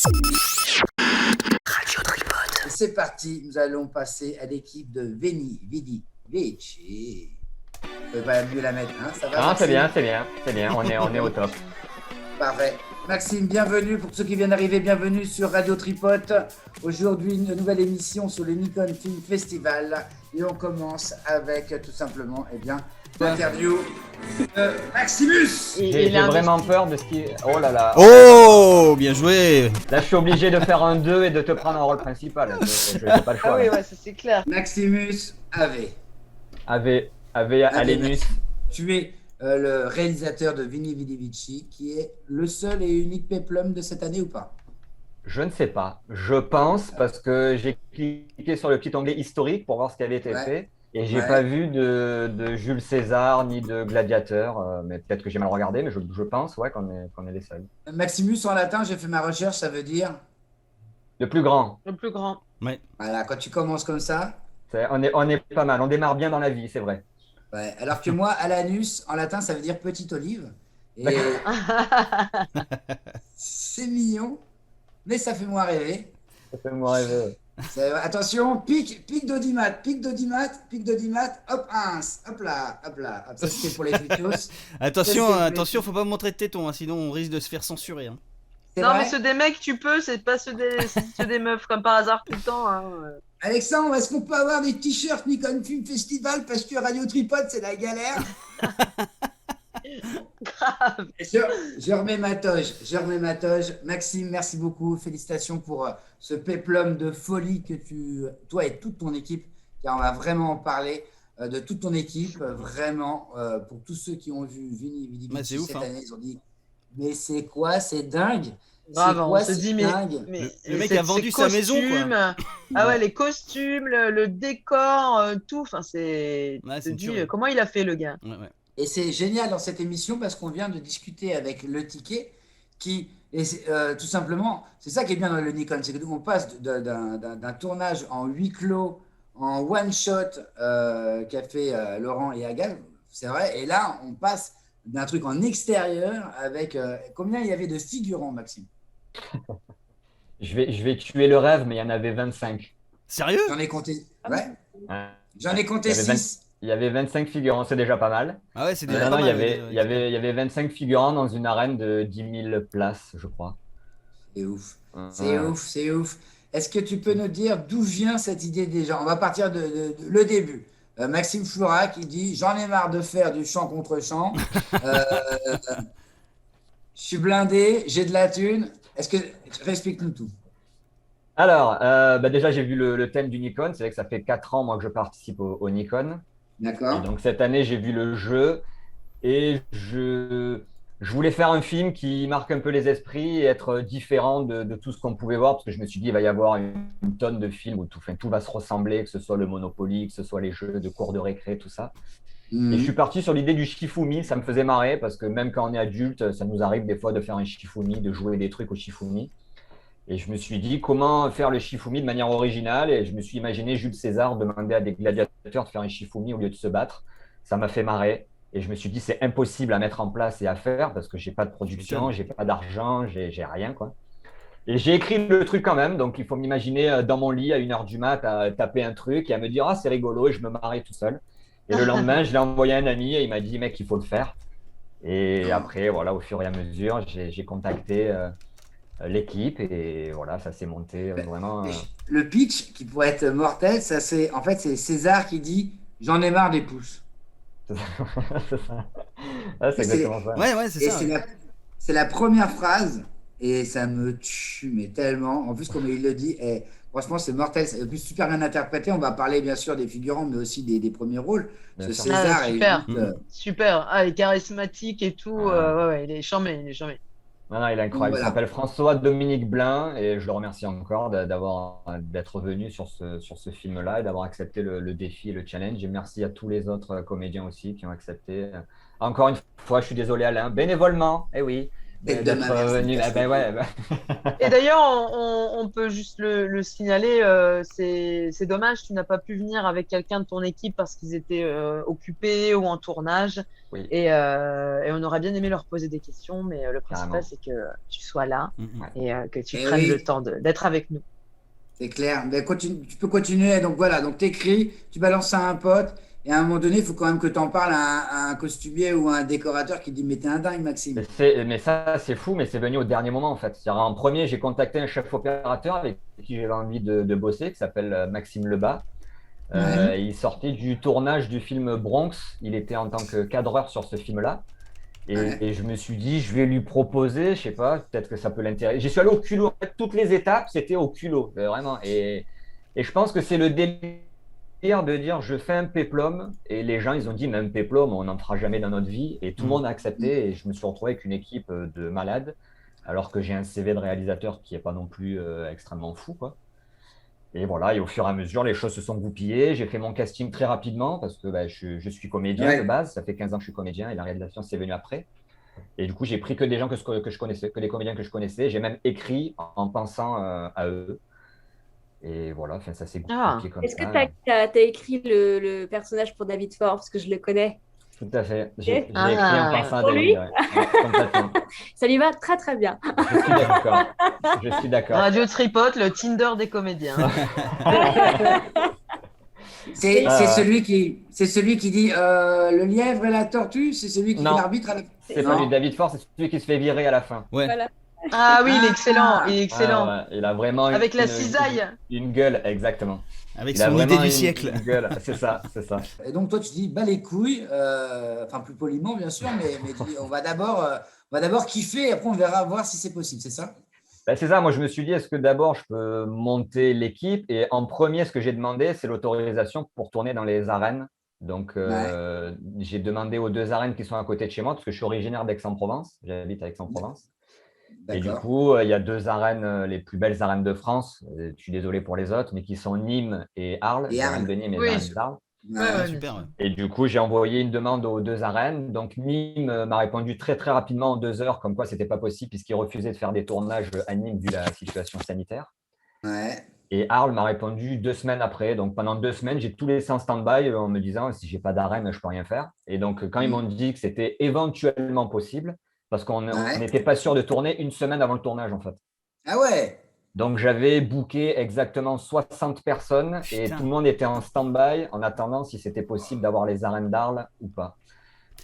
Radio Tripote. C'est parti, nous allons passer à l'équipe de Veni, Vidi, Vici. Je vais pas mieux la mettre, hein, ça va? Ah, Maxime? c'est bien, on est au top. Parfait. Maxime, bienvenue. Pour ceux qui viennent d'arriver, bienvenue sur Radio Tripote. Aujourd'hui, une nouvelle émission sur le Nikon Film Festival. Et on commence avec tout simplement, l'interview de Maximus. J'ai vraiment peur de ce qui... Oh là là. Oh, bien joué. Là, je suis obligé de faire un 2 et de te prendre un rôle principal. Je n'ai pas le choix. Ah oui, là. ouais, ça c'est clair. Maximus Ave. Alénus. Tu es le réalisateur de Veni Vidi Vici, qui est le seul et unique péplum de cette année ou pas? Je ne sais pas. Je pense parce que j'ai cliqué sur le petit onglet historique pour voir ce qui avait été fait. Et j'ai pas vu de Jules César ni de Gladiateur. Mais peut-être que j'ai mal regardé, mais je pense qu'on est les seuls. Maximus, en latin, j'ai fait ma recherche, ça veut dire... Le plus grand. Le plus grand. Voilà, quand tu commences comme ça... On est pas mal. On démarre bien dans la vie, c'est vrai. Ouais, alors que moi, Alanus, en latin, ça veut dire petite olive. Et c'est mignon, mais ça fait moins rêver. Ça fait moi rêver. Attention, pic d'audimat, hop, hop là. Ça, c'est pour les futos. Attention, faut pas montrer de tétons, hein, sinon on risque de se faire censurer. Hein. Non, mais ceux des mecs, tu peux, c'est pas ceux des meufs, comme par hasard tout le temps. Hein. Alexandre, est-ce qu'on peut avoir des t-shirts Nikon Film Festival parce que Radio Tripod, c'est la galère? Grave. Je remets ma toge. Maxime, merci beaucoup. Félicitations pour ce péplum de folie que toi et toute ton équipe, car on va vraiment en parler de toute ton équipe, vraiment, pour tous ceux qui ont vu Vini Vidi Vici cette année, ils ont dit, mais c'est quoi, c'est dingue. Grave, c'est quoi, on se dit, mais le mec a vendu sa maison, quoi. Ah ouais, les costumes, le décor, tout. Enfin, c'est. Ouais, tu te dis, tuerie. comment il a fait, le gars? Ouais. Et c'est génial dans cette émission parce qu'on vient de discuter avec Le Ticket qui, tout simplement, c'est ça qui est bien dans le Nikon, c'est que nous on passe d'un tournage en huis clos, en one shot qu'a fait Laurent et Agal, c'est vrai, et là on passe d'un truc en extérieur avec combien il y avait de figurants, Maxime? Je vais tuer le rêve, mais il y en avait 25. Sérieux? J'en ai compté, Ouais. j'en ai compté Il y avait 6. Il y avait 25 figurants, c'est déjà pas mal. Ah ouais, c'est Non, déjà pas il y mal, avait, ouais. il y avait 25 figurants dans une arène de 10 000 places, je crois. C'est ouf, Ouais. c'est ouf. Est-ce que tu peux nous dire d'où vient cette idée déjà? On va partir de le début. Maxime Flourac, il dit: j'en ai marre de faire du chant contre chant. Je suis blindé, j'ai de la thune. Est-ce que explique-nous tout? Alors, déjà, j'ai vu le thème du Nikon. C'est vrai que ça fait 4 ans, moi, que je participe au Nikon. Et D'accord. donc, cette année, j'ai vu le jeu et je voulais faire un film qui marque un peu les esprits et être différent de tout ce qu'on pouvait voir parce que je me suis dit, il va y avoir une tonne de films où tout va se ressembler, que ce soit le Monopoly, que ce soit les jeux de cours de récré, tout ça. Et je suis parti sur l'idée du Shifumi, ça me faisait marrer parce que même quand on est adulte, ça nous arrive des fois de faire un Shifumi, de jouer des trucs au Shifumi. Et je me suis dit comment faire le Shifumi de manière originale et je me suis imaginé Jules César demander à des gladiateurs de faire un Shifumi au lieu de se battre. Ça m'a fait marrer et je me suis dit c'est impossible à mettre en place et à faire parce que j'ai pas de production, j'ai pas d'argent, j'ai rien quoi. Et j'ai écrit le truc quand même, donc il faut m'imaginer dans mon lit à 1h du mat à taper un truc et à me dire ah c'est rigolo et je me marrais tout seul. Et le lendemain, je l'ai envoyé à un ami et il m'a dit, mec, il faut le faire. Et après, voilà, au fur et à mesure, j'ai contacté l'équipe et voilà, ça s'est monté vraiment. Le pitch qui pourrait être mortel, ça c'est en fait c'est César qui dit: j'en ai marre des pouces. C'est ça. Ah, c'est exactement ça. Ouais, c'est Et ça. c'est la première phrase et ça me tue mais tellement. En plus, comme il le dit, franchement, c'est mortel. C'est en plus super bien interprété. On va parler bien sûr des figurants, mais aussi des premiers rôles. Bien Ce sûr. César Ah, est super. juste, Super. Ah, il est charismatique et tout. Ouais, il est charmé, il est charmé. Non, il est incroyable. Voilà. Il s'appelle François-Dominique Blin et je le remercie encore d'être venu sur ce film-là et d'avoir accepté le défi et le challenge. Et merci à tous les autres comédiens aussi qui ont accepté. Encore une fois, je suis désolé Alain, bénévolement, eh oui, D'être d'être demain, merci. venu. Ah ben ouais, bah. Et d'ailleurs, on peut juste le signaler, c'est dommage, tu n'as pas pu venir avec quelqu'un de ton équipe parce qu'ils étaient occupés ou en tournage. Oui, Et on aurait bien aimé leur poser des questions, mais le carrément. principal, c'est que tu sois là Mhm. Ouais. et que tu Eh prennes le oui, temps d'être avec nous. c'est clair. Ben, tu peux continuer. Donc voilà, donc t'écris, tu balances ça à un pote, et à un moment donné, il faut quand même que tu en parles à un costumier ou à un décorateur qui dit, mais t'es un dingue, Maxime. Mais ça, c'est fou, mais c'est venu au dernier moment en fait. C'est-à-dire, en premier, j'ai contacté un chef opérateur avec qui j'avais envie de bosser, qui s'appelle Maxime Lebas. Ouais. Il sortait du tournage du film Bronx. Il était en tant que cadreur sur ce film-là. Ouais. Et je me suis dit, je vais lui proposer, je sais pas, peut-être que ça peut l'intéresser. J'y suis allé au culot. En fait, toutes les étapes, c'était au culot, vraiment. Et je pense que c'est le délire de dire, je fais un péplum. Et les gens, ils ont dit, mais un péplum, on n'en fera jamais dans notre vie. Et tout le monde a accepté. Et je me suis retrouvé avec une équipe de malades, alors que j'ai un CV de réalisateur qui n'est pas non plus extrêmement fou, quoi. Et voilà, et au fur et à mesure, les choses se sont goupillées. J'ai fait mon casting très rapidement parce que bah, je suis comédien de Ouais. base. Ça fait 15 ans que je suis comédien et la réalisation, c'est venu après. Et du coup, j'ai pris que des gens que je connaissais, que des comédiens que je connaissais. J'ai même écrit en pensant à eux. Et voilà, enfin, ça s'est Ah, goupillé comme Est-ce que ça. t'as écrit le personnage pour David Forbes, parce que je le connais. Tout à fait. Ok. J'ai écrit en ah. pensant à Pour David. lui, Ouais. Ouais, complètement. ça lui va très très bien. Je suis d'accord. Je suis d'accord. Radio Tripote, le Tinder des comédiens. C'est Ah, ouais. c'est celui qui dit le lièvre et la tortue, c'est celui qui fait Non, l'arbitre à la. c'est pas lui. Non? David Force, c'est celui qui se fait virer à la fin. Ouais. Voilà. Ah oui, il est Ah, excellent, il est Ouais, excellent. ouais, il a vraiment Avec la cisaille. une gueule, exactement. Avec Il a son idée vraiment du siècle. une gueule, c'est ça, c'est ça. et donc toi tu dis bas les couilles, enfin plus poliment bien sûr, mais tu dis, on va d'abord kiffer et après on verra voir si c'est possible, c'est ça? Ben, c'est ça, moi je me suis dit, est-ce que d'abord je peux monter l'équipe? Et en premier, ce que j'ai demandé, c'est l'autorisation pour tourner dans les arènes. Donc Ouais, j'ai demandé aux deux arènes qui sont à côté de chez moi, parce que je suis originaire d'Aix-en-Provence, j'habite à Aix-en-Provence. Et du d'accord. coup, il y a deux arènes, les plus belles arènes de France, je suis désolé pour les autres, mais qui sont Nîmes et Arles, Et les arènes Arles, de Nîmes et les Oui, arènes d'Arles. ouais, ouais, Ah, ouais, bien super, sûr. ouais. Et du coup, j'ai envoyé une demande aux deux arènes. Donc, Nîmes m'a répondu très, très rapidement en 2 heures, comme quoi c'était pas possible, puisqu'ils refusaient de faire des tournages à Nîmes vu la situation sanitaire. ouais. Et Arles m'a répondu 2 semaines après. Donc, pendant 2 semaines, j'ai tout laissé en stand-by en me disant, si j'ai pas d'arène, je peux rien faire. Et donc, quand ils m'ont Mm. dit que c'était éventuellement possible, parce qu'on Ouais. n'était pas sûr de tourner une semaine avant le tournage, en fait. Ah ouais. Donc, j'avais booké exactement 60 personnes et tout Putain. le monde était en stand-by en attendant si c'était possible d'avoir les arènes d'Arles ou pas.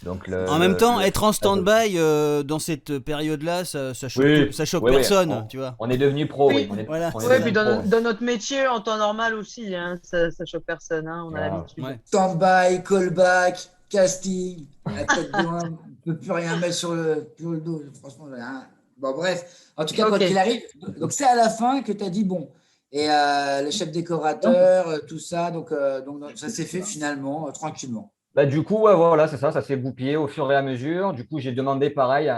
Donc, En même temps, être en stand-by dans cette période-là, Oui, ça choque oui, oui. personne, tu vois. On est devenu pro, oui. Oui, Voilà, On est c'est ouais, ça. puis devenu pro. dans notre métier, en temps normal aussi, hein, ça choque personne, hein, on a Ah, l'habitude. Ouais. Stand-by, callback, casting, la tête de loin, on ne peut plus rien mettre sur le dos. Franchement, rien. Bon, bref. En tout cas, quoi Ok. qu'il arrive, donc c'est à la fin que tu as dit bon. Et le chef décorateur, tout ça, donc ça s'est fait finalement tranquillement. Bah, du coup, ouais, voilà, c'est ça, ça s'est goupillé au fur et à mesure. Du coup, j'ai demandé pareil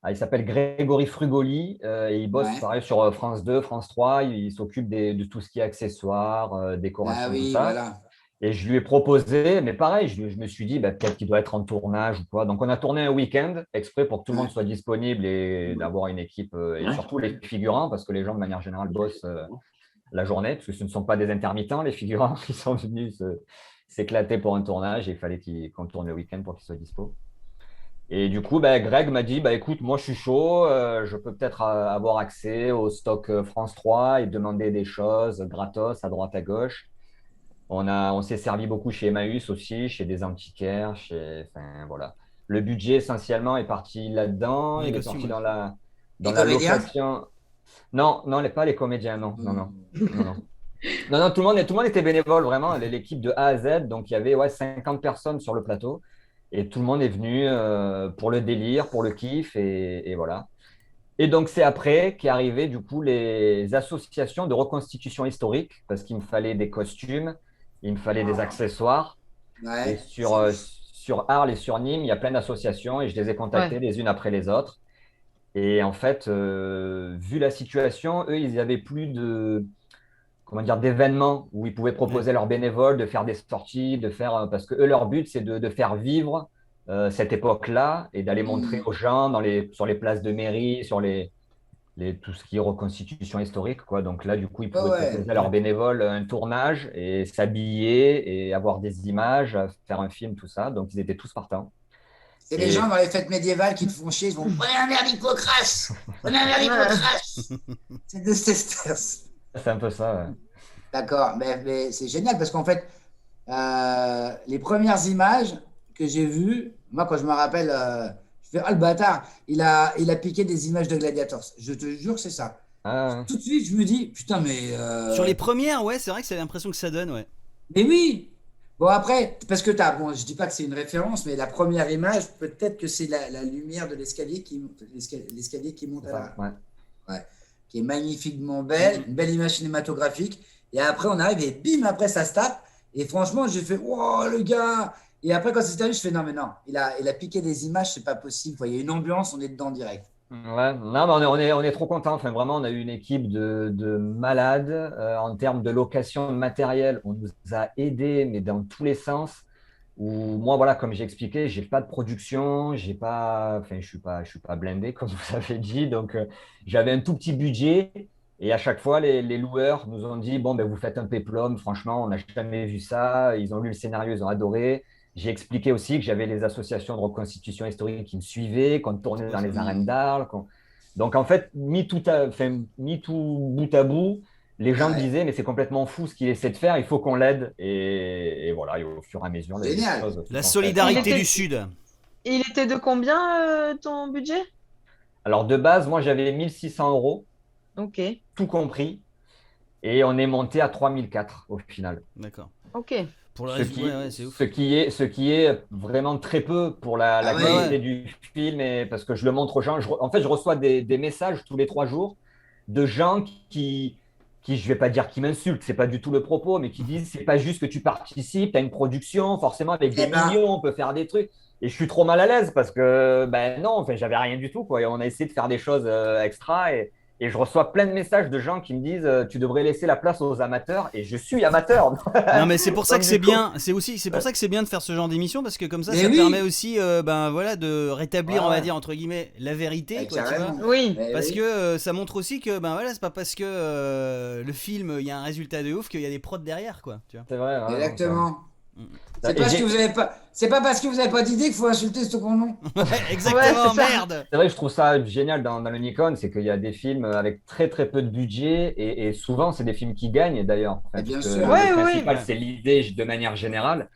il s'appelle Grégory Frugoli, et il bosse Ouais. pareil sur France 2, France 3. Il s'occupe de tout ce qui est accessoires, Ah décoration, tout oui, ça. voilà. Et je lui ai proposé, mais pareil, je me suis dit, bah, peut-être qu'il doit être en tournage ou quoi. Donc, on a tourné un week-end exprès pour que tout le monde Ouais. soit disponible et d'avoir une équipe, et surtout les figurants, parce que les gens, de manière générale, bossent la journée, parce que ce ne sont pas des intermittents, les figurants qui sont venus s'éclater pour un tournage et il fallait qu'on tourne le week-end pour qu'ils soient dispo. Et du coup, bah, Greg m'a dit, bah, écoute, moi je suis chaud, je peux peut-être avoir accès au stock France 3 et demander des choses gratos à droite à gauche. On s'est servi beaucoup chez Emmaüs aussi, chez des antiquaires, enfin, voilà. Le budget essentiellement est parti là-dedans, Dans les il est costumes, parti ouais. Les dans la comédiens? location. Non, non, pas les comédiens, non, non, non, Hmm. non, non. Non, non, tout le monde était bénévole, vraiment, l'équipe de A à Z. Donc, il y avait 50 personnes sur le plateau. Et tout le monde est venu pour le délire, pour le kiff, et voilà. Et donc, c'est après qu'est arrivé, du coup, les associations de reconstitution historique, parce qu'il me fallait des costumes, il me fallait des accessoires. Et Ouais. sur Arles et sur Nîmes, il y a plein d'associations, et je les ai Ouais, contactées les unes après les autres. Et en fait, vu la situation, eux, ils n'avaient plus comment dire, d'événements où ils pouvaient Ouais. proposer leurs bénévoles de faire des sorties, parce que eux, leur but, c'est de faire vivre cette époque-là et d'aller montrer aux gens sur les places de mairie, sur tout ce qui est reconstitution historique, quoi. Donc là, du coup, ils pouvaient proposer à leurs bénévoles un tournage et s'habiller et avoir des images, faire un film, tout ça. Donc ils étaient tous partants. C'est les gens dans les fêtes médiévales qui te font chier, ils vont prenez un verre d'hypocras, prenez un verre d'hypocras. C'est de Cesters. C'est un peu ça, ouais. D'accord, mais c'est génial parce qu'en fait, les premières images que j'ai vues, moi quand je me rappelle, je fais ah le bâtard, il a piqué des images de Gladiators. Je te jure que c'est ça. Tout de suite, je me dis putain mais. Sur les premières, ouais, c'est vrai que c'est l'impression que ça donne, ouais. Mais oui. Bon après, parce que je dis pas que c'est une référence, mais la première image, peut-être que c'est la lumière de l'escalier qui monte qui est magnifiquement belle, une belle image cinématographique. Et après, on arrive et bim, après ça se tape. Et franchement, j'ai fait wow, le gars. Et après, quand c'est terminé, je fais non, mais non, il a piqué des images, c'est pas possible. Il y a une ambiance, on est dedans direct. Ouais, non, mais on est trop contents. Enfin, vraiment, on a eu une équipe de malades en termes de location de matériel. On nous a aidés, mais dans tous les sens. Où moi, voilà, comme j'ai expliqué, j'ai pas de production, je suis pas blindé, comme vous avez dit. Donc, j'avais un tout petit budget. Et à chaque fois, les loueurs nous ont dit, bon, ben, vous faites un péplum. Franchement, on n'a jamais vu ça. Ils ont lu le scénario, ils ont adoré. J'ai expliqué aussi que j'avais les associations de reconstitution historique qui me suivaient, qu'on tournait dans les arènes d'Arles. Donc, en fait, mis tout bout à bout, les gens me disaient, mais c'est complètement fou ce qu'il essaie de faire, il faut qu'on l'aide. Et voilà, et au fur et à mesure, les choses. La solidarité du Sud. Il était de combien ton budget? Alors, de base, moi, j'avais 1 600 €. Ok. Tout compris. Et on est monté à 3 400 au final. D'accord. Ok. Pour le reste, c'est ouf. Ce qui est vraiment très peu pour la qualité du film, parce que je le montre aux gens. En fait, je reçois des messages tous les 3 jours de gens qui je vais pas dire qui m'insultent, c'est pas du tout le propos, mais qui disent c'est pas juste que tu participes, tu as une production, forcément avec des millions, on peut faire des trucs. Et je suis trop mal à l'aise parce que non, enfin, j'avais rien du tout, quoi. Et on a essayé de faire des choses extra et je reçois plein de messages de gens qui me disent tu devrais laisser la place aux amateurs, et je suis amateur. Non, mais c'est pour ça que c'est bien. C'est pour ça que c'est bien de faire ce genre d'émission, parce que comme ça permet aussi de rétablir, on va dire entre guillemets, la vérité, quoi, tu vois. Oui. Parce que ça montre aussi que c'est pas parce que le film il y a un résultat de ouf qu'il y a des prods derrière, quoi, tu vois. C'est vrai. Ouais, exactement. C'est pas parce que vous avez pas d'idée qu'il faut insulter ce qu'on nom. Exactement, merde. C'est vrai que je trouve ça génial dans le Nikon, c'est qu'il y a des films avec très très peu de budget et souvent c'est des films qui gagnent d'ailleurs. Bien sûr. Le principal, c'est l'idée de manière générale.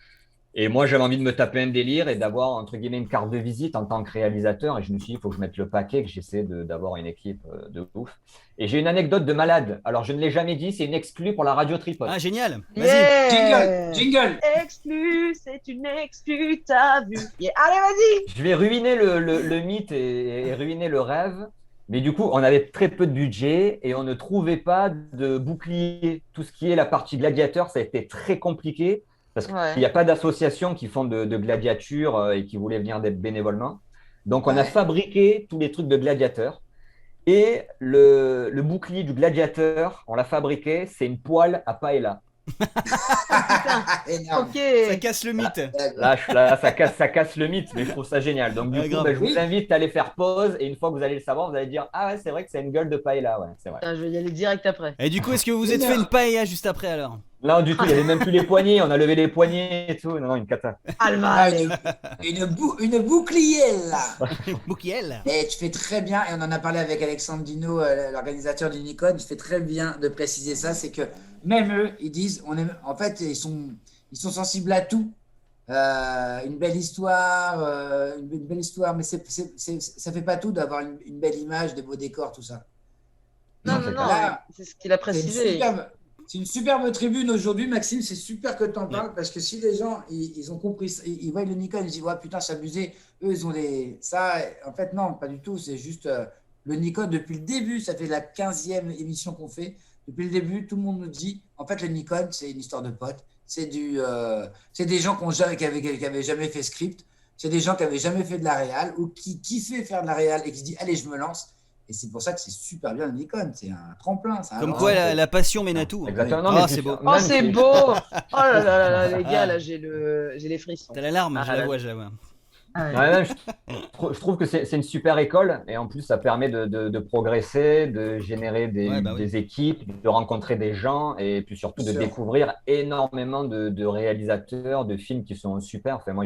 Et moi, j'avais envie de me taper un délire et d'avoir, entre guillemets, une carte de visite en tant que réalisateur. Et je me suis dit, il faut que je mette le paquet, que j'essaie d'avoir une équipe de ouf. Et j'ai une anecdote de malade. Alors, je ne l'ai jamais dit, c'est une exclue pour la radio Tripod. Ah, génial. Vas-y. Yeah. Jingle. Exclu, c'est une exclue, t'as vu. Yeah. Allez, vas-y. Je vais ruiner le mythe et ruiner le rêve. Mais du coup, on avait très peu de budget et on ne trouvait pas de bouclier. Tout ce qui est la partie gladiateur, ça a été très compliqué. Parce qu'il n'y a pas d'associations qui font de gladiature et qui voulaient venir d'être bénévolement. Donc, on a fabriqué tous les trucs de gladiateur. Et le bouclier du gladiateur, on l'a fabriqué, c'est une poêle à paella. Ok. Ça casse le mythe. Là, ça casse le mythe, mais je trouve ça génial. Donc, du coup, je vous invite à aller faire pause. Et une fois que vous allez le savoir, vous allez dire ah ouais, c'est vrai que c'est une gueule de paella. Ouais, c'est vrai. Je vais y aller direct après. Et du coup, est-ce que vous vous êtes fait une paella juste après alors? Non, du tout, il n'y avait même plus les poignets, on a levé les poignets et tout. Non, une cata. Une bouclière là. Bouclière. Et tu fais très bien, et on en a parlé avec Alexandre Dino, l'organisateur du Nikon, il fait très bien de préciser ça, c'est que même eux, ils disent, en fait, ils sont sensibles à tout. Une belle histoire, mais ça fait pas tout d'avoir une belle image, des beaux décors, tout ça. Non, c'est ce qu'il a précisé. C'est une superbe tribune aujourd'hui, Maxime. C'est super que tu en parles parce que si les gens ils ont compris, ils voient le Nikon, ils disent ouais, putain, c'est abusé. Eux, ils ont ça. En fait, non, pas du tout. C'est juste le Nikon depuis le début. Ça fait la 15e émission qu'on fait. Depuis le début, tout le monde nous dit en fait, le Nikon, c'est une histoire de potes. C'est des gens qui avaient jamais fait script. C'est des gens qui avaient jamais fait de la réal ou qui kiffaient faire de la réal et qui se disent allez, je me lance. Et c'est pour ça que c'est super bien le Nikon, c'est un tremplin. Comme quoi la passion mène à tout. Exactement. Oh, c'est beau. Oh, c'est beau. Oh là là, les gars, là, j'ai les frissons. T'as la larme, je la vois. Ah ouais. Ouais, je trouve que c'est une super école et en plus ça permet de progresser, de générer Ouais, bah oui. des équipes, de rencontrer des gens et puis surtout de Sûr. découvrir énormément de réalisateurs, de films qui sont super. Enfin, moi,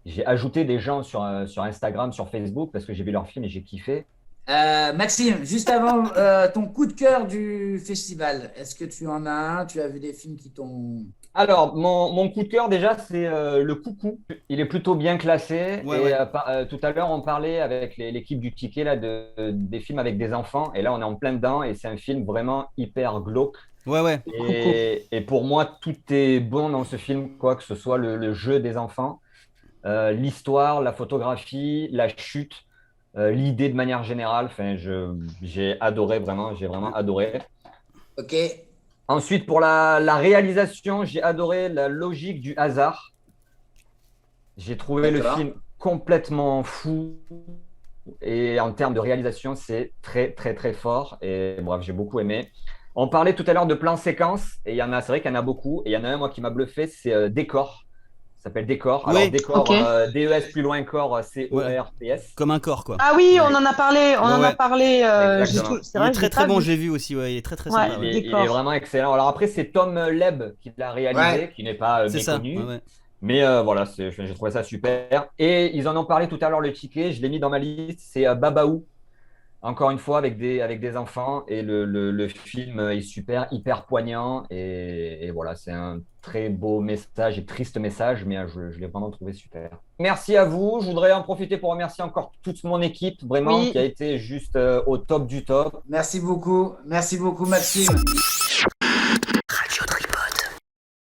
j'ai ajouté des gens sur Instagram, sur Facebook parce que j'ai vu leurs films et j'ai kiffé. Maxime, juste avant ton coup de cœur du festival, est-ce que tu en as un? Tu as vu des films qui t'ont... Alors, mon coup de cœur, déjà, c'est Le Coucou. Il est plutôt bien classé. Ouais, Et ouais. tout à l'heure, on parlait avec l'équipe du Ticket là, des films avec des enfants. Et là, on est en plein dedans. Et c'est un film vraiment hyper glauque. Ouais, ouais. Coucou. Et pour moi, tout est bon dans ce film, quoi que ce soit le jeu des enfants, l'histoire, la photographie, la chute, l'idée de manière générale. Enfin, j'ai adoré, vraiment. J'ai vraiment adoré. Ok, Ensuite, pour la réalisation, j'ai adoré la logique du hasard. J'ai trouvé le d'accord. film complètement fou. Et en termes de réalisation, c'est très, très, très fort. Et bref, j'ai beaucoup aimé. On parlait tout à l'heure de plans séquences. Et il y en a, c'est vrai qu'il y en a beaucoup. Et il y en a un, moi, qui m'a bluffé, c'est Décor. Ça s'appelle Décor. Alors, Oui, Décor, Ok. DES plus loin corps, voilà. CORPS. Comme un corps, quoi. Ah oui, on Ouais, en a parlé, on Ouais, en a ouais. parlé. exactement. C'est Il est vrai que je très l'ai très pas bon, vu. j'ai vu aussi, ouais, il est très très Ouais, sympa, ouais. Il est Décor. vraiment excellent. Alors après, c'est Tom Leb qui l'a Ouais, réalisé, qui n'est pas C'est ça, ouais, méconnu. ouais. Mais voilà, j'ai trouvé ça super. Et ils en ont parlé tout à l'heure, le ticket, je l'ai mis dans ma liste, c'est Babaou, encore une fois, avec des enfants. Et le film est super, hyper poignant. Et voilà, c'est un très beau message et triste message, mais je l'ai vraiment trouvé super. Merci à vous. Je voudrais en profiter pour remercier encore toute mon équipe, vraiment, Oui. qui a été juste au top du top. merci beaucoup. Merci beaucoup, Maxime.